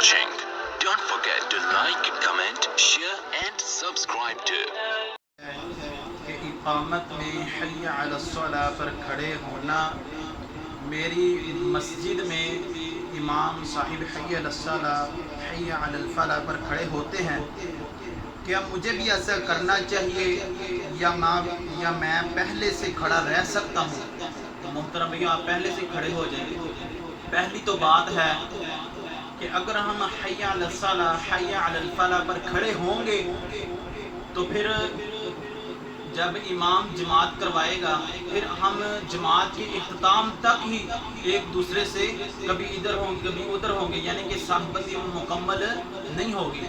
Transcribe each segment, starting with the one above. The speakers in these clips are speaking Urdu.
watching. Don't forget to like, comment, share and subscribe to. کہ اقامت میں حی علی الصلاۃ پر کھڑے ہونا، میری مسجد میں امام صاحب حی علی الصلاۃ حی علی الفلاح پر کھڑے ہوتے ہیں، کیا مجھے بھی ایسا کرنا چاہیے یا میں پہلے سے کھڑا رہ سکتا ہوں؟ محترم بھائیو، آپ پہلے سے کھڑے ہو جائیں۔ پہلی تو بات ہے کہ اگر ہم حی علی الصلاۃ حی علی الفلاح پر کھڑے ہوں گے تو پھر جب امام جماعت کروائے گا، پھر ہم جماعت کے اختتام تک ہی ایک دوسرے سے کبھی ادھر ہوں گے کبھی ادھر ہوں گے، یعنی کہ صف بندی مکمل نہیں ہوگی۔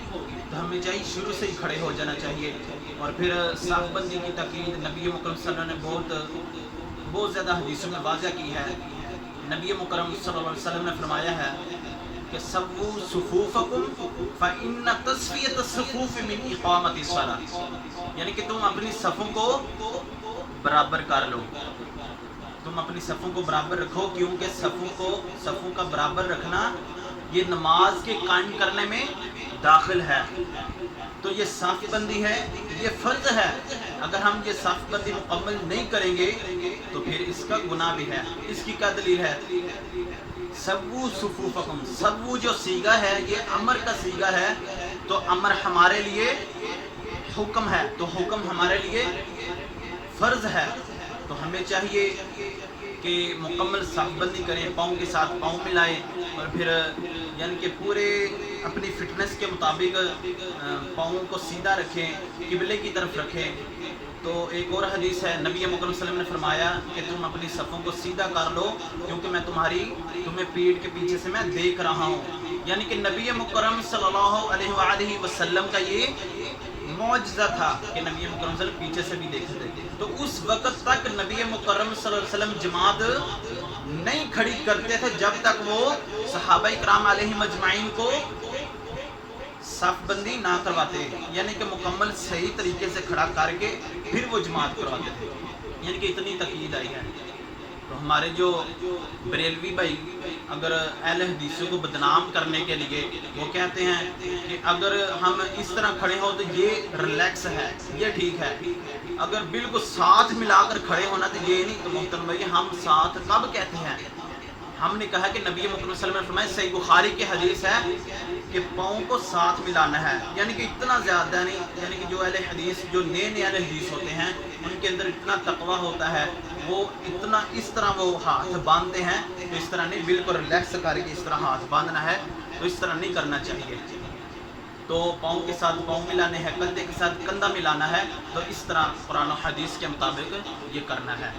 تو ہمیں چاہیے شروع سے ہی کھڑے ہو جانا چاہیے۔ اور پھر صف بندی کی تاکید نبی مکرم صلی اللہ علیہ وسلم نے بہت زیادہ حدیثوں میں واضح کی ہے۔ نبی مکرم صلی اللہ علیہ وسلم نے فرمایا ہے کہ سووا صفوفکم فإن تسویۃ الصفوف من اقامۃ الصلاۃ، یعنی کہ تم اپنی صفوں کو برابر کر لو، تم اپنی صفوں کو برابر رکھو، کیونکہ صفوں کا برابر رکھنا یہ نماز کے قائم کرنے میں داخل ہے۔ تو یہ صف بندی ہے، یہ فرض ہے۔ اگر ہم یہ صف بندی مکمل نہیں کریں گے تو پھر اس کا گناہ بھی ہے۔ اس کی کیا دلیل ہے؟ سووا صفوفکم، سووا جو صیغہ ہے یہ امر کا صیغہ ہے، تو امر ہمارے لیے حکم ہے، تو حکم ہمارے لیے فرض ہے۔ تو ہمیں چاہیے کہ مکمل صف بندی کریں، پاؤں کے ساتھ پاؤں ملائیں، اور پھر یعنی کہ پورے اپنی فٹنس کے مطابق پاؤں کو سیدھا رکھیں، قبلے کی طرف رکھیں۔ تو ایک اور حدیث ہے، نبی مکرم صلی اللہ علیہ وسلم نے فرمایا کہ تم اپنی صفوں کو سیدھا کر لو، کیونکہ میں تمہیں پیٹھ کے پیچھے سے میں دیکھ رہا ہوں۔ یعنی کہ نبی مکرم صلی اللہ علیہ وآلہ وسلم کا یہ معجزہ تھا کہ نبی مکرم صلی اللہ علیہ وسلم پیچھے سے بھی دیکھتے تھے۔ تو اس وقت تک نبی مکرم صلی اللہ علیہ وسلم جماعت نہیں کھڑی کرتے تھے جب تک وہ صحابہ کرام علیہم اجمعین کو صف بندی نہ کرواتے، یعنی کہ مکمل صحیح طریقے سے کھڑا کر کے پھر وہ جماعت کرواتے تھے۔ یعنی کہ اتنی تاکید آئی ہے۔ تو ہمارے جو بریلوی بھائی اگر اہل حدیثوں کو بدنام کرنے کے لیے وہ کہتے ہیں کہ اگر ہم اس طرح کھڑے ہوں تو یہ ریلیکس ہے، یہ ٹھیک ہے، اگر بالکل ساتھ ملا کر کھڑے ہونا تو یہ نہیں۔ تو محترم بھائی، ہم ساتھ کب کہتے ہیں؟ ہم نے کہا کہ نبی مکرم صلی اللہ علیہ وسلم نے فرمایا، صحیح بخاری کی حدیث ہے کہ پاؤں کو ساتھ ملانا ہے، یعنی کہ اتنا زیادہ نہیں، یعنی کہ جو اہل حدیث جو نئے اہل حدیث ہوتے ہیں ان کے اندر اتنا تقویٰ ہوتا ہے، وہ اتنا اس طرح وہ ہاتھ باندھتے ہیں، تو اس طرح نہیں، بالکل ریلیکس کر کے اس طرح ہاتھ باندھنا ہے، تو اس طرح نہیں کرنا چاہیے۔ تو پاؤں کے ساتھ پاؤں ملانے ہیں، کندھے کے ساتھ کندھا ملانا ہے، تو اس طرح قرآن و حدیث کے مطابق یہ کرنا ہے۔